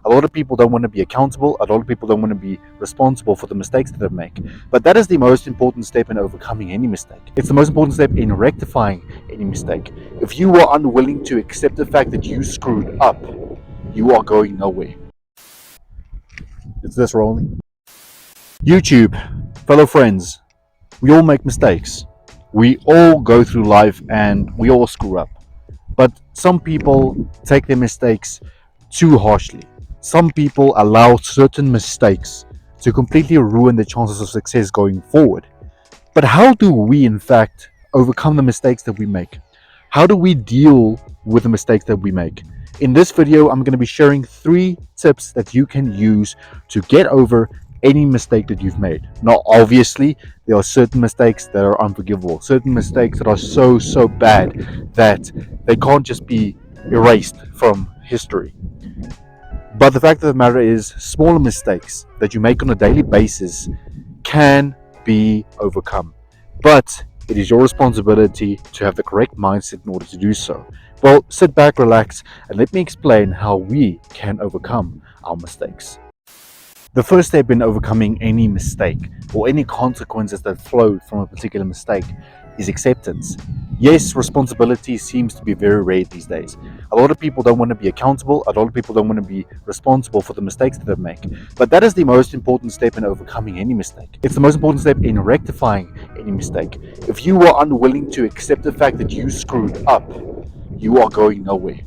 A lot of people don't want to be accountable. A lot of people don't want to be responsible for the mistakes that they make. But that is the most important step in overcoming any mistake. It's the most important step in rectifying any mistake. If you are unwilling to accept the fact that you screwed up, you are going nowhere. Is this rolling? YouTube, fellow friends, we all make mistakes. We all go through life and we all screw up. But some people take their mistakes too harshly. Some people allow certain mistakes to completely ruin the chances of success going forward. But how do we, in fact, overcome the mistakes that we make? How do we deal with the mistakes that we make? In this video, I'm going to be sharing 3 tips that you can use to get over any mistake that you've made. Now, obviously, there are certain mistakes that are unforgivable, certain mistakes that are so bad that they can't just be erased from history. But the fact of the matter is, smaller mistakes that you make on a daily basis can be overcome. But it is your responsibility to have the correct mindset in order to do so. Well, sit back, relax, and let me explain how we can overcome our mistakes. The first step in overcoming any mistake or any consequences that flow from a particular mistake is acceptance. Yes, responsibility seems to be very rare these days. A lot of people don't want to be accountable. A lot of people don't want to be responsible for the mistakes that they make. But that is the most important step in overcoming any mistake. It's the most important step in rectifying any mistake. If you are unwilling to accept the fact that you screwed up, you are going nowhere.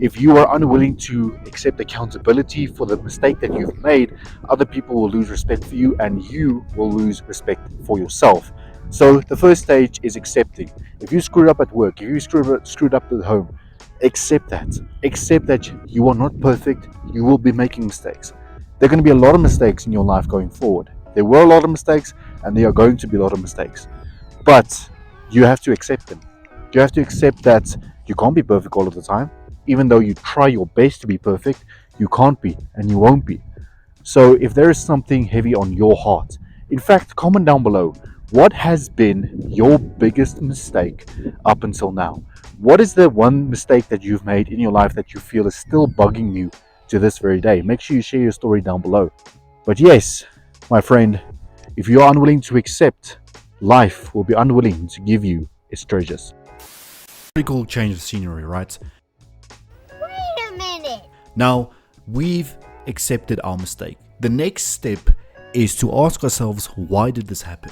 If you are unwilling to accept accountability for the mistake that you've made, other people will lose respect for you and you will lose respect for yourself. So the first stage is accepting. If you screwed up at work, if you screwed up at home, accept that. Accept that you are not perfect. You will be making mistakes. There are going to be a lot of mistakes in your life going forward. There were a lot of mistakes and there are going to be a lot of mistakes. But you have to accept them. You have to accept that you can't be perfect all of the time. Even though you try your best to be perfect, you can't be and you won't be. So if there is something heavy on your heart, in fact, comment down below, what has been your biggest mistake up until now? What is the one mistake that you've made in your life that you feel is still bugging you to this very day? Make sure you share your story down below. But yes, my friend, if you are unwilling to accept, life will be unwilling to give you its treasures. Pretty cool change of scenery, right? Now, we've accepted our mistake. The next step is to ask ourselves, why did this happen?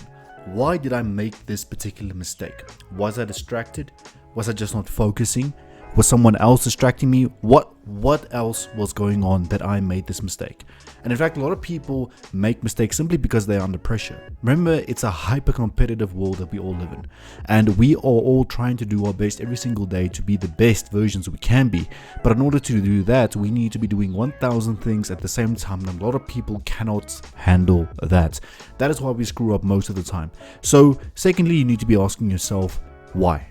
Why did I make this particular mistake? Was I distracted? Was I just not focusing? Was someone else distracting me? What else was going on that I made this mistake? And in fact, a lot of people make mistakes simply because they are under pressure. Remember, it's a hyper-competitive world that we all live in. And we are all trying to do our best every single day to be the best versions we can be. But in order to do that, we need to be doing 1,000 things at the same time. And a lot of people cannot handle that. That is why we screw up most of the time. So, secondly, you need to be asking yourself, why?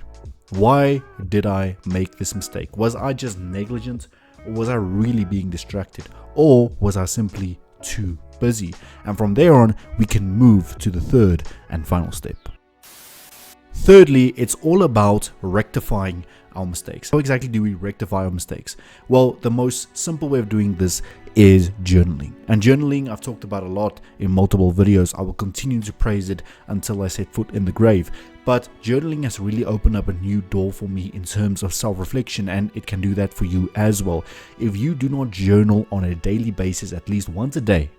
Why did I make this mistake? Was I just negligent? Or was I really being distracted? Or was I simply too busy? And from there on, we can move to the third and final step. Thirdly, it's all about rectifying our mistakes. How exactly do we rectify our mistakes? Well, the most simple way of doing this is journaling. And journaling, I've talked about a lot in multiple videos. I will continue to praise it until I set foot in the grave. But journaling has really opened up a new door for me in terms of self-reflection, and it can do that for you as well. If you do not journal on a daily basis, at least once a day,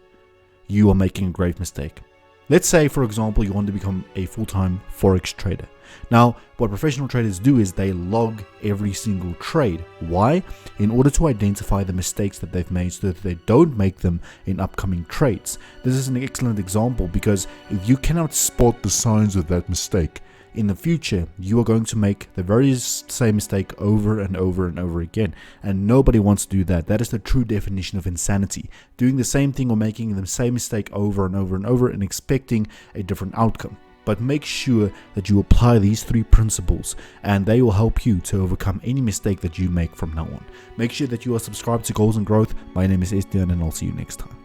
you are making a grave mistake. Let's say, for example, you want to become a full-time Forex trader. Now, what professional traders do is they log every single trade. Why? In order to identify the mistakes that they've made so that they don't make them in upcoming trades. This is an excellent example because if you cannot spot the signs of that mistake, in the future, you are going to make the very same mistake over and over and over again. And nobody wants to do that. That is the true definition of insanity. Doing the same thing or making the same mistake over and over and over and expecting a different outcome. But make sure that you apply these 3 principles and they will help you to overcome any mistake that you make from now on. Make sure that you are subscribed to Goals and Growth. My name is Estienne and I'll see you next time.